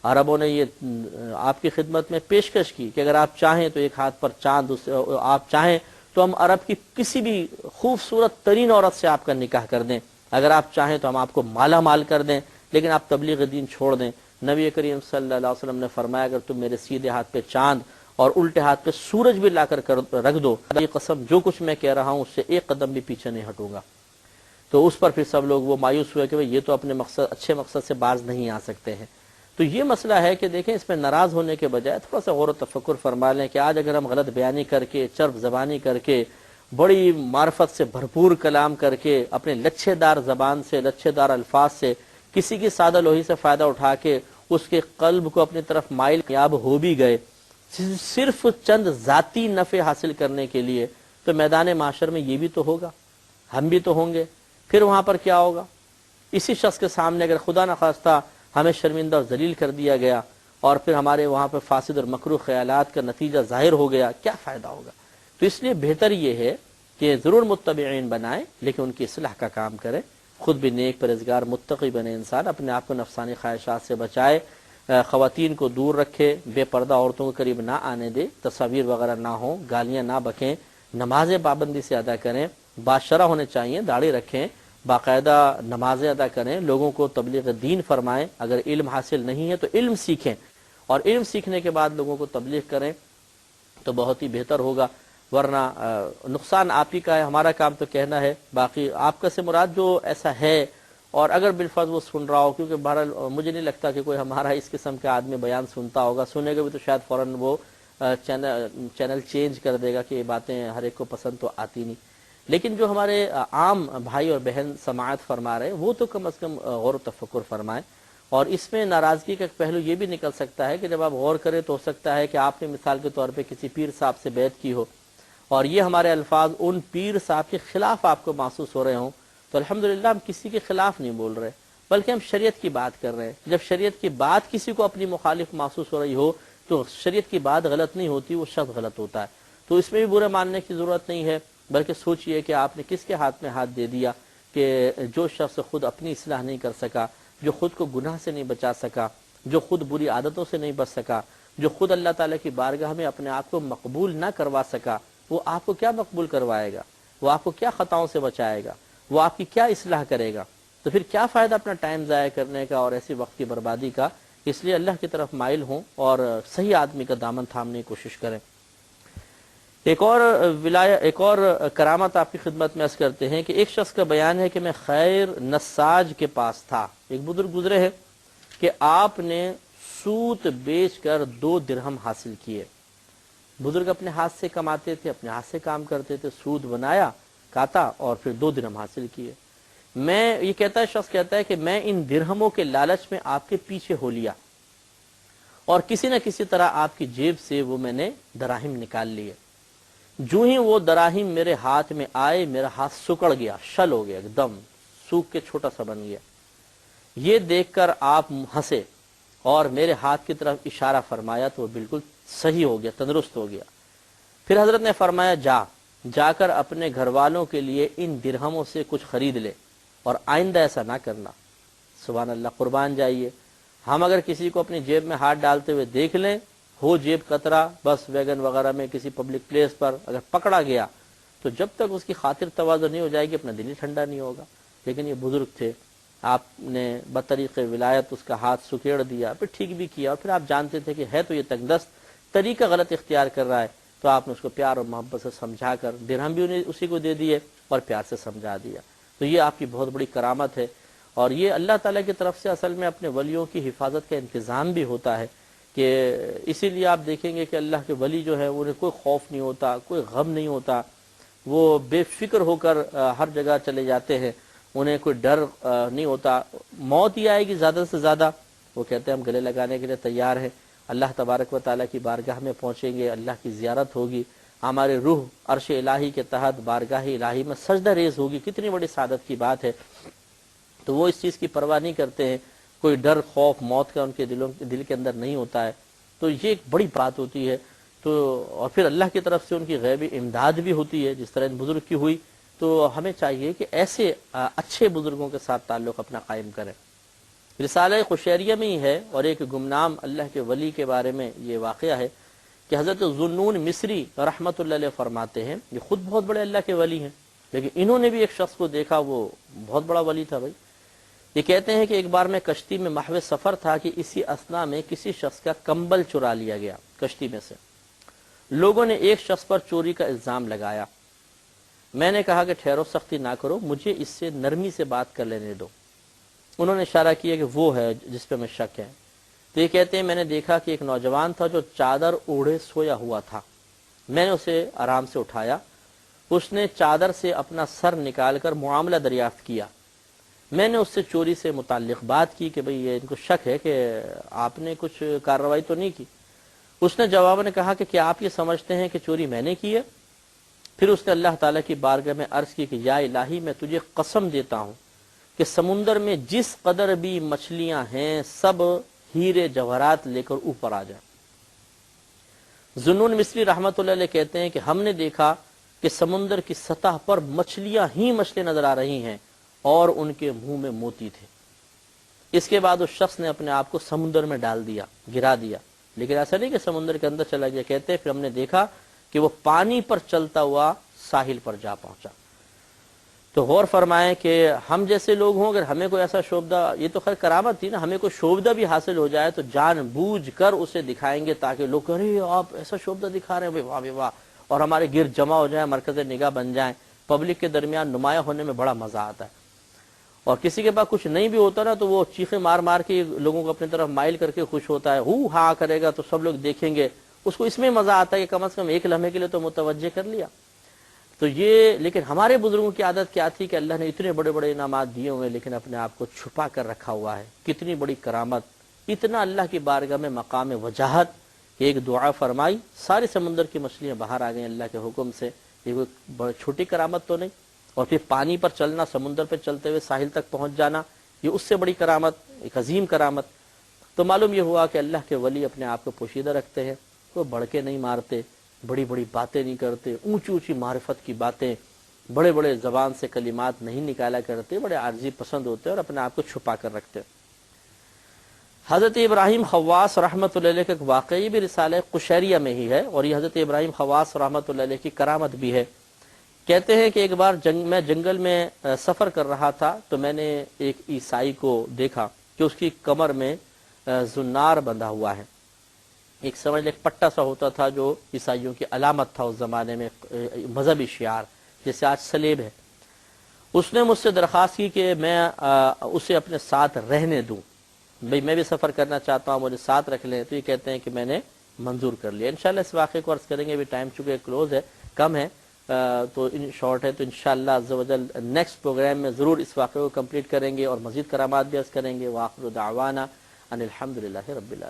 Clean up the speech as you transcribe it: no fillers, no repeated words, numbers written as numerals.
عربوں نے یہ آپ کی خدمت میں پیشکش کی کہ اگر آپ چاہیں تو ایک ہاتھ پر چاند، آپ چاہیں تو ہم عرب کی کسی بھی خوبصورت ترین عورت سے آپ کا نکاح کر دیں، اگر آپ چاہیں تو ہم آپ کو مالا مال کر دیں، لیکن آپ تبلیغ دین چھوڑ دیں۔ نبی کریم صلی اللہ علیہ وسلم نے فرمایا اگر تم میرے سیدھے ہاتھ پہ چاند اور الٹے ہاتھ پہ سورج بھی لا کر رکھ دو، یہ قسم جو کچھ میں کہہ رہا ہوں اس سے ایک قدم بھی پیچھے نہیں ہٹوں گا۔ تو اس پر پھر سب لوگ وہ مایوس ہوئے کہ یہ تو اپنے اچھے مقصد سے باز نہیں آ سکتے ہیں۔ تو یہ مسئلہ ہے کہ دیکھیں اس میں ناراض ہونے کے بجائے تھوڑا سا غور و تفکر فرما لیں کہ آج اگر ہم غلط بیانی کر کے، چرب زبانی کر کے، بڑی معرفت سے بھرپور کلام کر کے، اپنے لچھے دار زبان سے، لچھے دار الفاظ سے کسی کی سادہ لوہی سے فائدہ اٹھا کے اس کے قلب کو اپنی طرف مائل یاب ہو بھی گئے صرف چند ذاتی نفع حاصل کرنے کے لیے، تو میدان معاشر میں یہ بھی تو ہوگا، ہم بھی تو ہوں گے۔ پھر وہاں پر کیا ہوگا؟ اسی شخص کے سامنے اگر خدا نخواستہ ہمیں شرمندہ اور ذلیل کر دیا گیا اور پھر ہمارے وہاں پہ فاسد اور مکروہ خیالات کا نتیجہ ظاہر ہو گیا، کیا فائدہ ہوگا؟ تو اس لیے بہتر یہ ہے کہ ضرور متبعین بنائیں لیکن ان کی اصلاح کا کام کریں، خود بھی نیک پرہیزگار متقی بنے، انسان اپنے آپ کو نفسانی خواہشات سے بچائے، خواتین کو دور رکھے، بے پردہ عورتوں کو قریب نہ آنے دے، تصاویر وغیرہ نہ ہوں، گالیاں نہ بکیں، نمازیں پابندی سے ادا کریں، باشرہ ہونے چاہیے، داڑھی رکھیں، باقاعدہ نمازیں ادا کریں، لوگوں کو تبلیغ دین فرمائیں، اگر علم حاصل نہیں ہے تو علم سیکھیں اور علم سیکھنے کے بعد لوگوں کو تبلیغ کریں تو بہت ہی بہتر ہوگا، ورنہ نقصان آپ ہی کا ہے، ہمارا کام تو کہنا ہے، باقی آپ کا سے مراد جو ایسا ہے اور اگر بالفرض وہ سن رہا ہو، کیونکہ بہرحال مجھے نہیں لگتا کہ کوئی ہمارا اس قسم کا آدمی بیان سنتا ہوگا، سنے گا بھی تو شاید فوراً وہ چینل چینج کر دے گا کہ یہ باتیں ہر ایک کو پسند تو آتی نہیں، لیکن جو ہمارے عام بھائی اور بہن سماعت فرما رہے ہیں وہ تو کم از کم غور و تفکر فرمائیں۔ اور اس میں ناراضگی کا ایک پہلو یہ بھی نکل سکتا ہے کہ جب آپ غور کریں تو ہو سکتا ہے کہ آپ نے مثال کے طور پہ کسی پیر صاحب سے بیعت کی ہو اور یہ ہمارے الفاظ ان پیر صاحب کے خلاف آپ کو محسوس ہو رہے ہوں، تو الحمدللہ ہم کسی کے خلاف نہیں بول رہے بلکہ ہم شریعت کی بات کر رہے ہیں۔ جب شریعت کی بات کسی کو اپنی مخالف محسوس ہو رہی ہو تو شریعت کی بات غلط نہیں ہوتی، وہ شخص غلط ہوتا ہے، تو اس میں بھی برے ماننے کی ضرورت نہیں ہے، بلکہ سوچئے کہ آپ نے کس کے ہاتھ میں ہاتھ دے دیا کہ جو شخص خود اپنی اصلاح نہیں کر سکا، جو خود کو گناہ سے نہیں بچا سکا، جو خود بری عادتوں سے نہیں بچ سکا، جو خود اللہ تعالیٰ کی بارگاہ میں اپنے آپ کو مقبول نہ کروا سکا، وہ آپ کو کیا مقبول کروائے گا؟ وہ آپ کو کیا خطاؤں سے بچائے گا؟ وہ آپ کی کیا اصلاح کرے گا؟ تو پھر کیا فائدہ اپنا ٹائم ضائع کرنے کا اور ایسی وقت کی بربادی کا؟ اس لیے اللہ کی طرف مائل ہوں اور صحیح آدمی کا دامن تھامنے کی کوشش کریں۔ ایک اور کرامت آپ کی خدمت میں عرض کرتے ہیں کہ ایک شخص کا بیان ہے کہ میں خیر نساج کے پاس تھا، ایک بزرگ گزرے ہیں کہ آپ نے سوت بیچ کر 2 درہم حاصل کیے۔ بزرگ اپنے ہاتھ سے کماتے تھے، اپنے ہاتھ سے کام کرتے تھے، سود بنایا، کاتا اور پھر 2 درہم حاصل کیے۔ یہ کہتا ہے، شخص کہتا ہے کہ میں ان درہموں کے لالچ میں آپ کے پیچھے ہو لیا اور کسی نہ کسی طرح آپ کی جیب سے وہ میں نے دراہم نکال لیے۔ جو ہی وہ دراہم میرے ہاتھ میں آئے میرا ہاتھ سکڑ گیا، شل ہو گیا، ایک دم سوکھ کے چھوٹا سا بن گیا۔ یہ دیکھ کر آپ ہنسے اور میرے ہاتھ کی طرف اشارہ فرمایا تو وہ بالکل صحیح ہو گیا، تندرست ہو گیا۔ پھر حضرت نے فرمایا جا کر اپنے گھر والوں کے لیے ان درہموں سے کچھ خرید لے اور آئندہ ایسا نہ کرنا۔ سبحان اللہ، قربان جائیے، ہم اگر کسی کو اپنی جیب میں ہاتھ ڈالتے ہوئے دیکھ لیں، ہو جیب قطرہ، بس ویگن وغیرہ میں کسی پبلک پلیس پر اگر پکڑا گیا تو جب تک اس کی خاطر تواضع نہیں ہو جائے گی اپنا دل ہی ٹھنڈا نہیں ہوگا۔ لیکن یہ بزرگ تھے، آپ نے بطریق ولایت اس کا ہاتھ سکیڑ دیا، پھر ٹھیک بھی کیا، اور پھر آپ جانتے تھے کہ ہے تو یہ تنگ دست، طریقہ غلط اختیار کر رہا ہے، تو آپ نے اس کو پیار اور محبت سے سمجھا کر درہم بھی انہیں اسی کو دے دیے اور پیار سے سمجھا دیا۔ تو یہ آپ کی بہت بڑی کرامت ہے، اور یہ اللہ تعالیٰ کی طرف سے اصل میں اپنے ولیوں کی حفاظت کا انتظام بھی ہوتا ہے، کہ اسی لیے آپ دیکھیں گے کہ اللہ کے ولی جو ہے انہیں کوئی خوف نہیں ہوتا، کوئی غم نہیں ہوتا، وہ بے فکر ہو کر ہر جگہ چلے جاتے ہیں، انہیں کوئی ڈر نہیں ہوتا۔ موت ہی آئے گی زیادہ سے زیادہ، وہ کہتے ہیں ہم گلے لگانے کے لیے تیار ہیں، اللہ تبارک و تعالیٰ کی بارگاہ میں پہنچیں گے، اللہ کی زیارت ہوگی، ہمارے روح عرش الہی کے تحت بارگاہ الہی میں سجدہ ریز ہوگی، کتنی بڑی سعادت کی بات ہے۔ تو وہ اس چیز کی پرواہ نہیں کرتے ہیں، کوئی ڈر خوف موت کا ان کے دل کے اندر نہیں ہوتا ہے، تو یہ ایک بڑی بات ہوتی ہے۔ تو اور پھر اللہ کی طرف سے ان کی غیبی امداد بھی ہوتی ہے جس طرح ان بزرگ کی ہوئی۔ تو ہمیں چاہیے کہ ایسے اچھے بزرگوں کے ساتھ تعلق اپنا قائم کریں۔ رسالہ قشیریہ میں ہی ہے، اور ایک گمنام اللہ کے ولی کے بارے میں یہ واقعہ ہے کہ حضرت ذوالنون مصری رحمۃ اللہ علیہ فرماتے ہیں، یہ خود بہت بڑے اللہ کے ولی ہیں، لیکن انہوں نے بھی ایک شخص کو دیکھا، وہ بہت بڑا ولی تھا بھائی۔ یہ کہتے ہیں کہ ایک بار میں کشتی میں محو سفر تھا کہ اسی اثنا میں کسی شخص کا کمبل چرا لیا گیا کشتی میں سے۔ لوگوں نے ایک شخص پر چوری کا الزام لگایا۔ میں نے کہا کہ ٹھہرو، سختی نہ کرو، مجھے اس سے نرمی سے بات کر لینے دو۔ انہوں نے اشارہ کیا کہ وہ ہے جس پہ میں شک ہے۔ تو یہ کہتے ہیں میں نے دیکھا کہ ایک نوجوان تھا جو چادر اوڑھے سویا ہوا تھا۔ میں نے اسے آرام سے اٹھایا۔ اس نے چادر سے اپنا سر نکال کر معاملہ دریافت کیا۔ میں نے اس سے چوری سے متعلق بات کی کہ بھئی یہ ان کو شک ہے کہ آپ نے کچھ کارروائی تو نہیں کی۔ اس نے جواب میں کہا کہ کیا آپ یہ سمجھتے ہیں کہ چوری میں نے کی ہے؟ پھر اس نے اللہ تعالیٰ کی بارگاہ میں عرض کی کہ یا الہی، میں تجھے قسم دیتا ہوں کہ سمندر میں جس قدر بھی مچھلیاں ہیں سب ہیرے جواہرات لے کر اوپر آ جائیں۔ ذوالنون مصری رحمۃ اللہ علیہ کہتے ہیں کہ ہم نے دیکھا کہ سمندر کی سطح پر مچھلیاں ہی مچھلیاں نظر آ رہی ہیں اور ان کے منہ میں موتی تھے۔ اس کے بعد اس شخص نے اپنے آپ کو سمندر میں ڈال دیا، گرا دیا، لیکن ایسا نہیں کہ سمندر کے اندر چلا گیا۔ کہتے ہیں پھر ہم نے دیکھا کہ وہ پانی پر چلتا ہوا ساحل پر جا پہنچا۔ تو غور فرمائیں کہ ہم جیسے لوگ ہوں، اگر ہمیں کوئی ایسا شعبدہ، یہ تو خیر کرامت تھی نا، ہمیں کوئی شعبدہ بھی حاصل ہو جائے تو جان بوجھ کر اسے دکھائیں گے تاکہ لوگ کہیں ارے آپ ایسا شعبدہ دکھا رہے ہیں، واہ واہ، اور ہمارے گرد جمع ہو جائیں، مرکز نگاہ بن جائیں، پبلک کے درمیان نمایاں ہونے میں بڑا مزہ آتا ہے۔ اور کسی کے پاس کچھ نہیں بھی ہوتا نا تو وہ چیخیں مار مار کے لوگوں کو اپنی طرف مائل کر کے خوش ہوتا ہے، ہو ہاں کرے گا تو سب لوگ دیکھیں گے، اس کو اس میں مزہ آتا ہے کہ کم از کم ایک لمحے کے لیے تو متوجہ کر لیا۔ تو یہ لیکن ہمارے بزرگوں کی عادت کیا تھی کہ اللہ نے اتنے بڑے بڑے انعامات دیے ہوئے لیکن اپنے آپ کو چھپا کر رکھا ہوا ہے۔ کتنی بڑی کرامت، اتنا اللہ کی بارگاہ میں مقام وجاہت کہ ایک دعا فرمائی، سارے سمندر کی مچھلیاں باہر آ گئیں اللہ کے حکم سے۔ یہ کوئی بڑی چھوٹی کرامت تو نہیں، اور پھر پانی پر چلنا، سمندر پہ چلتے ہوئے ساحل تک پہنچ جانا، یہ اس سے بڑی کرامت، ایک عظیم کرامت۔ تو معلوم یہ ہوا کہ اللہ کے ولی اپنے آپ کو پوشیدہ رکھتے ہیں، وہ بڑھ کے نہیں مارتے، بڑی بڑی باتیں نہیں کرتے، اونچی اونچی معرفت کی باتیں، بڑے بڑے زبان سے کلمات نہیں نکالا کرتے، بڑے عاجزی پسند ہوتے ہیں اور اپنے آپ کو چھپا کر رکھتے ہیں۔ حضرت ابراہیم خواص رحمۃ اللہ علیہ کا ایک واقعی بھی رسالہ قشیریہ میں ہی ہے، اور یہ حضرت ابراہیم خواص رحمۃ اللہ علیہ کی کرامت بھی ہے۔ کہتے ہیں کہ ایک بار میں جنگل میں سفر کر رہا تھا تو میں نے ایک عیسائی کو دیکھا کہ اس کی کمر میں زنار بندھا ہوا ہے، ایک سمجھ لے پٹا سا ہوتا تھا جو عیسائیوں کی علامت تھا اس زمانے میں، مذہبی شعار جیسے آج سلیب ہے۔ اس نے مجھ سے درخواست کی کہ میں اسے اپنے ساتھ رہنے دوں، بھئی میں بھی سفر کرنا چاہتا ہوں، مجھے ساتھ رکھ لیں۔ تو یہ کہتے ہیں کہ میں نے منظور کر لیا۔ انشاءاللہ اس واقعے کو عرض کریں گے، ابھی ٹائم چونکہ کلوز ہے، کم ہے تو ان شارٹ ہے، تو انشاءاللہ عز و جل نیکسٹ پروگرام میں ضرور اس واقعے کو کمپلیٹ کریں گے اور مزید کرامات بھی عرض کریں گے۔ وآخر دعوانا ان الحمدللہ رب العالمین۔